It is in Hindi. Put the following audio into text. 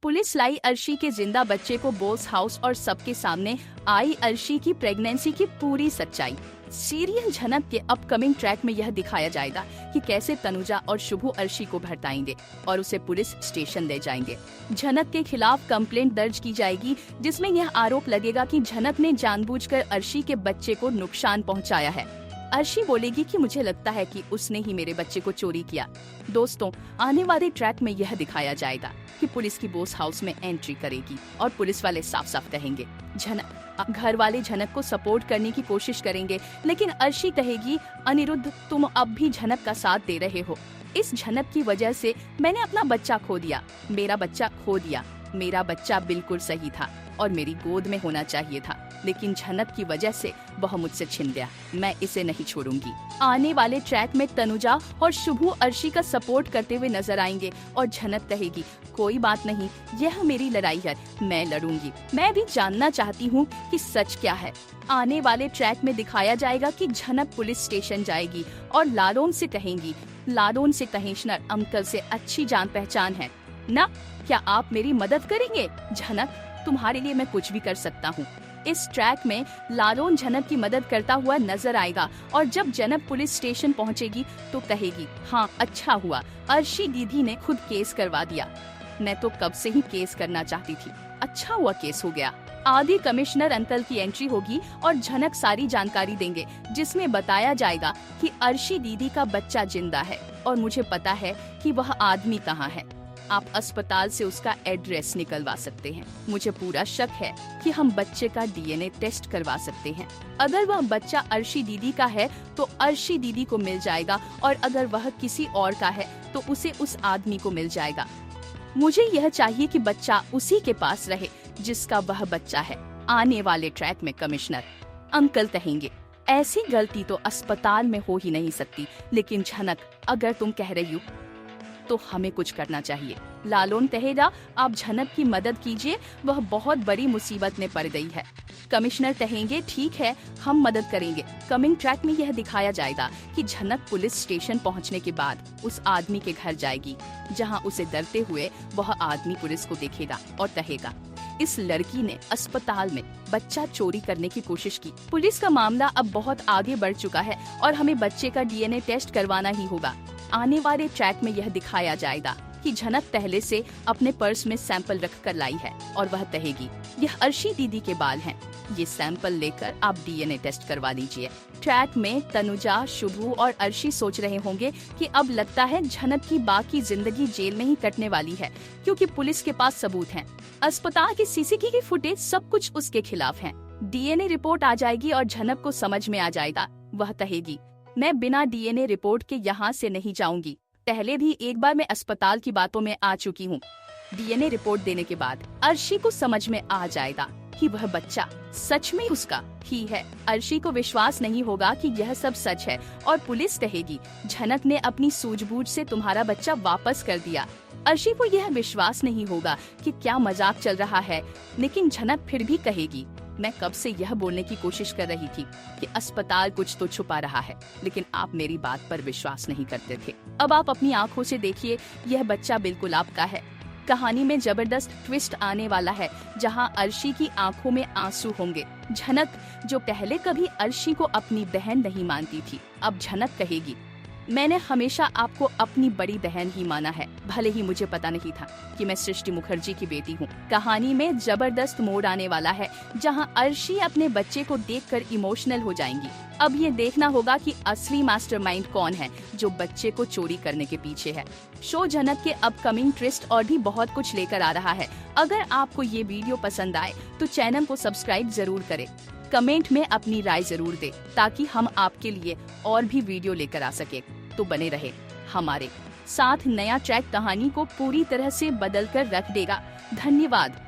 पुलिस लाई अर्शी के जिंदा बच्चे को बोस हाउस और सबके सामने आई अर्शी की प्रेगनेंसी की पूरी सच्चाई। सीरियल झनक के अपकमिंग ट्रैक में यह दिखाया जाएगा कि कैसे तनुजा और शुभू अर्शी को भड़काएंगे और उसे पुलिस स्टेशन ले जाएंगे। झनक के खिलाफ कंप्लेंट दर्ज की जाएगी, जिसमें यह आरोप लगेगा कि झनक ने जानबूझकर अर्शी के बच्चे को नुकसान पहुंचाया है। अर्शी बोलेगी कि मुझे लगता है कि उसने ही मेरे बच्चे को चोरी किया। दोस्तों, आने वाले ट्रैक में यह दिखाया जाएगा कि पुलिस की बोस हाउस में एंट्री करेगी और पुलिस वाले साफ साफ कहेंगे झनक। घर वाले झनक को सपोर्ट करने की कोशिश करेंगे, लेकिन अर्शी कहेगी अनिरुद्ध, तुम अब भी झनक का साथ दे रहे हो। इस झनक की वजह से मैंने अपना बच्चा खो दिया, मेरा बच्चा खो दिया। मेरा बच्चा बिल्कुल सही था और मेरी गोद में होना चाहिए था, लेकिन झनक की वजह से वह मुझसे छिन गया। मैं इसे नहीं छोड़ूंगी। आने वाले ट्रैक में तनुजा और शुभू अर्शी का सपोर्ट करते हुए नजर आएंगे और झनक कहेगी कोई बात नहीं, यह मेरी लड़ाई है, मैं लड़ूंगी। मैं भी जानना चाहती हूँ कि सच क्या है। आने वाले ट्रैक में दिखाया जाएगा कि झनक पुलिस स्टेशन जाएगी और लालोन से कहेंगी, लालोन से कमिश्नर अंकल से अच्छी जान पहचान है ना, क्या आप मेरी मदद करेंगे? झनक, तुम्हारे लिए मैं कुछ भी कर सकता हूँ। इस ट्रैक में लालोन झनक की मदद करता हुआ नजर आएगा और जब झनक पुलिस स्टेशन पहुँचेगी तो कहेगी हाँ अच्छा हुआ, अर्शी दीदी ने खुद केस करवा दिया। मैं तो कब से ही केस करना चाहती थी, अच्छा हुआ केस हो गया। आदि कमिश्नर अंकल की एंट्री होगी और झनक सारी जानकारी देंगे, जिसमें बताया जाएगा कि अर्शी दीदी का बच्चा जिंदा है और मुझे पता है कि वह आदमी कहाँ है। आप अस्पताल से उसका एड्रेस निकलवा सकते हैं। मुझे पूरा शक है कि हम बच्चे का डीएनए टेस्ट करवा सकते हैं। अगर वह बच्चा अर्शी दीदी का है तो अर्शी दीदी को मिल जाएगा और अगर वह किसी और का है तो उसे उस आदमी को मिल जाएगा। मुझे यह चाहिए कि बच्चा उसी के पास रहे जिसका वह बच्चा है। आने वाले ट्रैक में कमिश्नर अंकल कहेंगे ऐसी गलती तो अस्पताल में हो ही नहीं सकती, लेकिन झनक अगर तुम कह रही हो तो हमें कुछ करना चाहिए। लालोन कहेगा आप झनक की मदद कीजिए, वह बहुत बड़ी मुसीबत में पड़ गई है। कमिश्नर कहेंगे ठीक है, हम मदद करेंगे। कमिंग ट्रैक में यह दिखाया जाएगा कि झनक पुलिस स्टेशन पहुंचने के बाद उस आदमी के घर जाएगी, जहां उसे डरते हुए वह आदमी पुलिस को देखेगा और कहेगा इस लड़की ने अस्पताल में बच्चा चोरी करने की कोशिश की। पुलिस का मामला अब बहुत आगे बढ़ चुका है और हमें बच्चे का डीएनए टेस्ट करवाना ही होगा। आने वाले ट्रैक में यह दिखाया जाएगा कि झनक पहले से अपने पर्स में सैंपल रख कर लाई है और वह कहेगी यह अर्शी दीदी के बाल हैं, ये सैंपल लेकर आप डीएनए टेस्ट करवा लीजिए। ट्रैक में तनुजा, शुभू और अर्शी सोच रहे होंगे कि अब लगता है झनक की बाकी जिंदगी जेल में ही कटने वाली है, क्योंकि पुलिस के पास सबूत हैं। अस्पताल की सीसीटीवी फुटेज सब कुछ उसके खिलाफ है। डीएनए रिपोर्ट आ जाएगी और झनक को समझ में आ जाएगा। वह कहेगी मैं बिना डीएनए रिपोर्ट के यहाँ से नहीं जाऊंगी। पहले भी एक बार मैं अस्पताल की बातों में आ चुकी हूँ। डीएनए रिपोर्ट देने के बाद अर्शी को समझ में आ जाएगा कि वह बच्चा सच में उसका ही है। अर्शी को विश्वास नहीं होगा कि यह सब सच है और पुलिस कहेगी झनक ने अपनी सूझबूझ से तुम्हारा बच्चा वापस कर दिया। अर्शी को यह विश्वास नहीं होगा कि क्या मजाक चल रहा है, लेकिन झनक फिर भी कहेगी मैं कब से यह बोलने की कोशिश कर रही थी कि अस्पताल कुछ तो छुपा रहा है, लेकिन आप मेरी बात पर विश्वास नहीं करते थे। अब आप अपनी आंखों से देखिए, यह बच्चा बिल्कुल आपका है। कहानी में जबरदस्त ट्विस्ट आने वाला है, जहां अर्शी की आंखों में आंसू होंगे। झनक जो पहले कभी अर्शी को अपनी बहन नहीं मानती थी, अब झनक कहेगी मैंने हमेशा आपको अपनी बड़ी बहन ही माना है, भले ही मुझे पता नहीं था कि मैं सृष्टि मुखर्जी की बेटी हूँ। कहानी में जबरदस्त मोड़ आने वाला है, जहाँ अर्शी अपने बच्चे को देखकर इमोशनल हो जाएंगी। अब ये देखना होगा कि असली मास्टरमाइंड कौन है जो बच्चे को चोरी करने के पीछे है। शो झनक के अपकमिंग ट्विस्ट और भी बहुत कुछ लेकर आ रहा है। अगर आपको ये वीडियो पसंद आए तो चैनल को सब्सक्राइब जरूर करें। कमेंट में अपनी राय जरूर दें ताकि हम आपके लिए और भी वीडियो लेकर आ सके। तो बने रहे हमारे साथ। नया ट्रैक कहानी को पूरी तरह से बदल कर रख देगा। धन्यवाद।